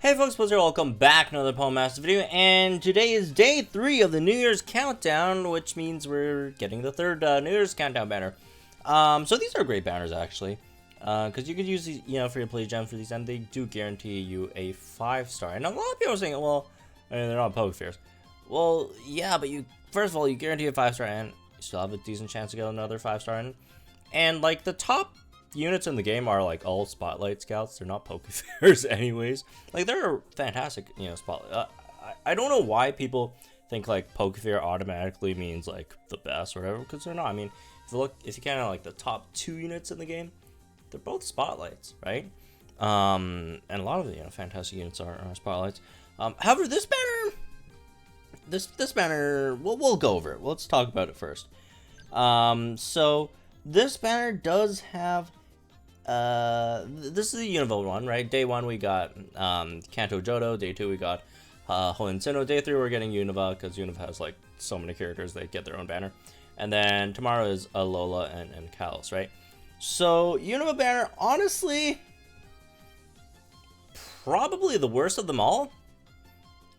Hey folks, what's up? Welcome back to another Master video, and today is day 3 of the New Year's countdown, which means we're getting the third New Year's countdown banner. So these are great banners actually, because you could use these, for your play gems for these, and they do guarantee you a 5-star. And a lot of people are saying, well, they're not Pokefairs. Well, yeah, but first of all, you guarantee a 5-star, and you still have a decent chance to get another 5-star. And like the top units in the game are like all Spotlight Scouts. They're not Pokefairs anyways. Like they're fantastic, Spotlight. I don't know why people think like Pokefair automatically means like the best or whatever, because they're not. I mean, if you count out like the top 2 units in the game, they're both Spotlights, right? And a lot of the fantastic units are Spotlights. However, this banner, we'll go over it. Let's talk about it first. So this banner does have this is the Unova one, right? Day 1 we got Kanto Johto. Day 2 we got Hoenn Sinnoh. Day 3 we're getting Unova, because Unova has like so many characters they get their own banner. And then tomorrow is Alola and Kalos, right? So Unova banner, honestly, probably the worst of them all.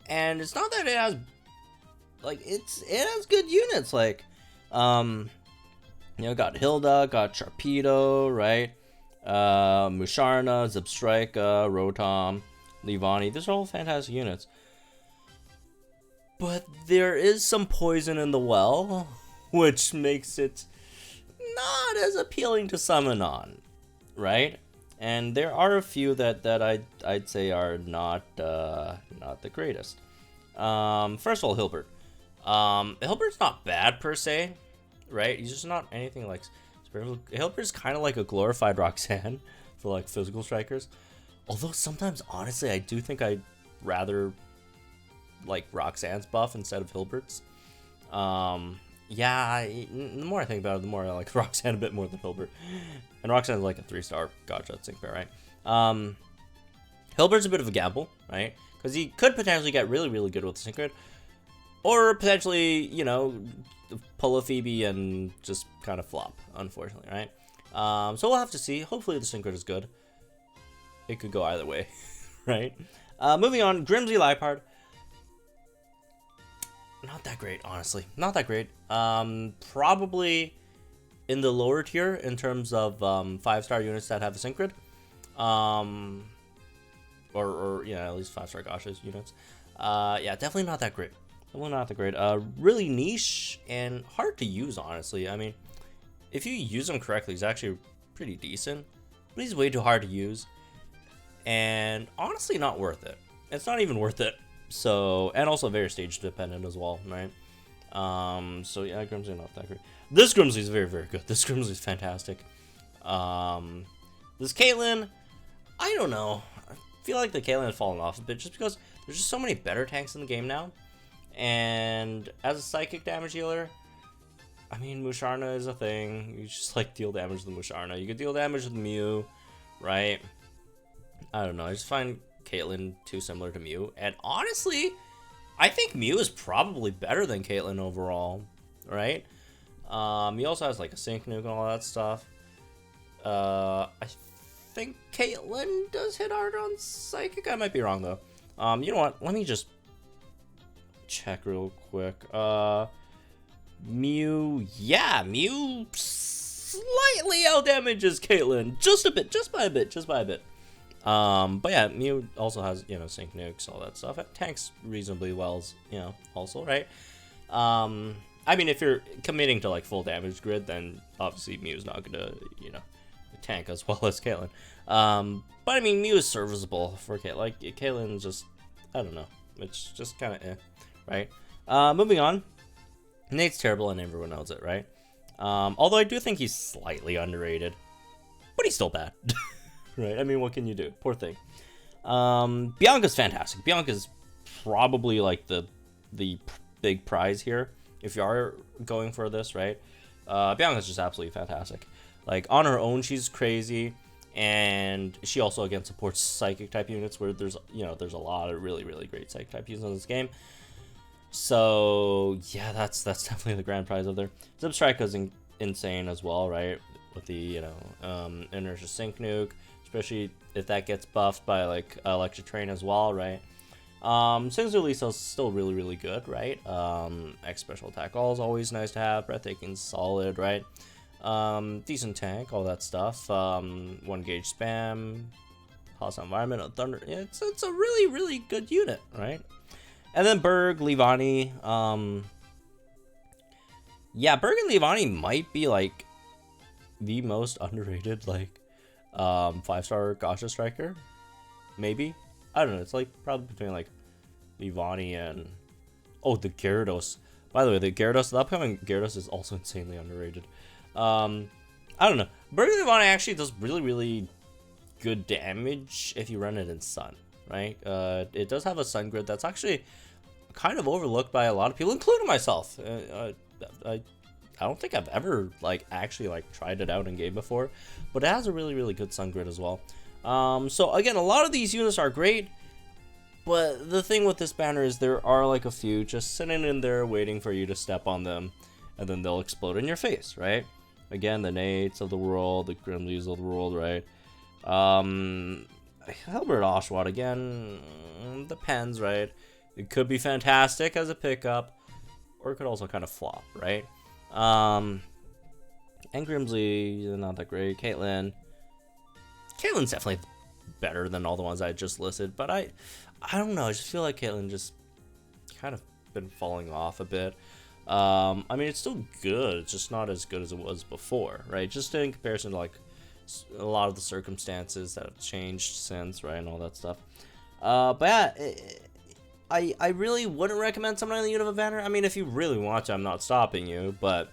And it's not that it has like it has good units, like got Hilda, got Sharpedo, right? Musharna, Zebstrika, Rotom, Leavanny. These are all fantastic units. But there is some poison in the well, which makes it not as appealing to summon on, right? And there are a few that I'd say are not the greatest. First of all, Hilbert. Hilbert's not bad per se, right? He's just not anything like Hilbert's kind of like a glorified Roxanne for like physical strikers. Although sometimes, honestly, I do think I'd rather like Roxanne's buff instead of Hilbert's. Yeah, the more I think about it, the more I like Roxanne a bit more than Hilbert. And Roxanne's like a 3-star Gotcha Sync Bear, right? Hilbert's a bit of a gamble, right? Because he could potentially get really, really good with the Synchro. Or potentially, pull a Phoebe and just kind of flop, unfortunately, right? So we'll have to see. Hopefully the Synchro is good. It could go either way, right? Moving on, Grimsy Liepard. Not that great, honestly. Not that great. Probably in the lower tier in terms of 5-star units that have a Synchro. Or at least 5-star Gashas units. Yeah, definitely not that great. Well, not that great. Really niche and hard to use, honestly. I mean, if you use him correctly, he's actually pretty decent. But he's way too hard to use. And honestly, not worth it. It's not even worth it. So, and also very stage dependent as well, right? So yeah, Grimsy not that great. This Grimsy is very, very good. This Grimsy is fantastic. This Caitlyn, I don't know. I feel like the Caitlyn has fallen off a bit just because there's just so many better tanks in the game now. And as a psychic damage healer, I mean, Musharna is a thing. You just like deal damage to the Musharna. You could deal damage with Mew, right? I don't know. I just find Caitlyn too similar to Mew. And honestly, I think Mew is probably better than Caitlyn overall, right? He also has like a Sync Nuke and all that stuff. I think Caitlyn does hit hard on Psychic. I might be wrong though. You know what? Let me just check real quick. Mew, yeah, Mew slightly outdamages Caitlyn, just a bit, just by a bit. But yeah, Mew also has Sync Nukes, all that stuff. It tanks reasonably well, also, right? I mean, if you're committing to like full damage grid, then obviously Mew's not gonna tank as well as Caitlyn. But I mean, Mew is serviceable for Caitlyn. Like Caitlyn, just I don't know, it's just kind of right? Moving on. Nate's terrible and everyone knows it, right? Although I do think he's slightly underrated. But he's still bad. Right? I mean, what can you do? Poor thing. Bianca's fantastic. Bianca's probably like the big prize here. If you are going for this, right? Bianca's just absolutely fantastic. Like, on her own, she's crazy. And she also, again, supports Psychic type units where there's a lot of really, really great Psychic type units in this game. So yeah, that's definitely the grand prize up there. Zebstrika's insane as well, right? With the Inertia Sync Nuke, especially if that gets buffed by like Electric Train as well, right? Singular Lisa's still really good, right? X special attack all is always nice to have. Breathtaking solid, right? Decent tank, all that stuff. 1 gauge spam, hostile environment, a thunder. Yeah, it's a really good unit, right? And then Berg, Livani. Yeah, Berg and Livani might be like the most underrated like 5-star Gacha striker, maybe. I don't know. It's like probably between like Livani and the Gyarados. By the way, the upcoming Gyarados is also insanely underrated. I don't know. Berg and Livani actually does really good damage if you run it in Sun, right? It does have a Sun grid that's actually kind of overlooked by a lot of people, including myself. I don't think I've ever like actually like tried it out in game before, but it has a really good Sun grid as well. So again, a lot of these units are great, but the thing with this banner is there are like a few just sitting in there waiting for you to step on them, and then they'll explode in your face, right? Again, the Nates of the world, the Grimleys of the world, right? Hilbert Oshawott again, depends, right? It could be fantastic as a pickup, or it could also kind of flop, right? And Grimsley, not that great. Caitlyn's definitely better than all the ones I just listed, but I don't know. I just feel like Caitlyn just kind of been falling off a bit. I mean, it's still good. It's just not as good as it was before, right? Just in comparison to like a lot of the circumstances that have changed since, right, and all that stuff. But yeah, I really wouldn't recommend something on the Unova banner. I mean, if you really want to, I'm not stopping you, but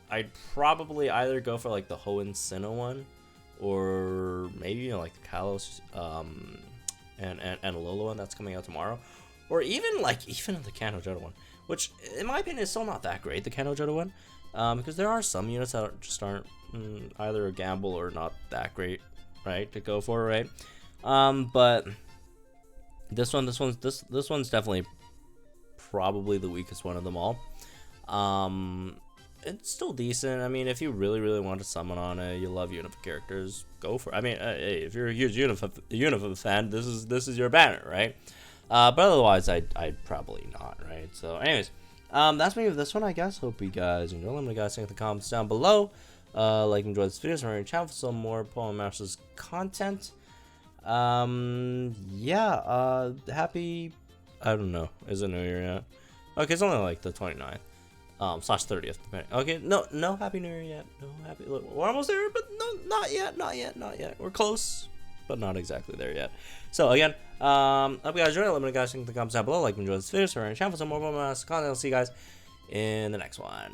I'd probably either go for like the Hoenn Sinnoh one, or maybe like the Kalos and Lolo one that's coming out tomorrow, or even the Kanto Jodo one, which in my opinion is still not that great, the Kanto Jodo one, because there are some units that just aren't either a gamble or not that great, right, to go for, right? But this one's definitely probably the weakest one of them all. It's still decent. I mean, if you really want to summon on it, you love Unova characters, go for it. I mean, hey, if you're a huge Unova fan, this is your banner, right? But otherwise, I'd probably not, right? So, anyways, that's me with this one, I guess. Hope you guys enjoy. Let me guys think in the comments down below. Like and enjoy this video, subscribe to my channel for some more Pokemon Masters content. Yeah, happy, I don't know, is it New Year yet? Okay, it's only like the 29th, / 30th, depending. Okay, no Happy New Year yet, look, we're almost there, but no, not yet, we're close, but not exactly there yet. So again, hope you guys enjoyed it. Let me know guys think in the comments down below, like and enjoy this video, subscribe to my channel for some more Pokemon Masters content. I'll see you guys in the next one.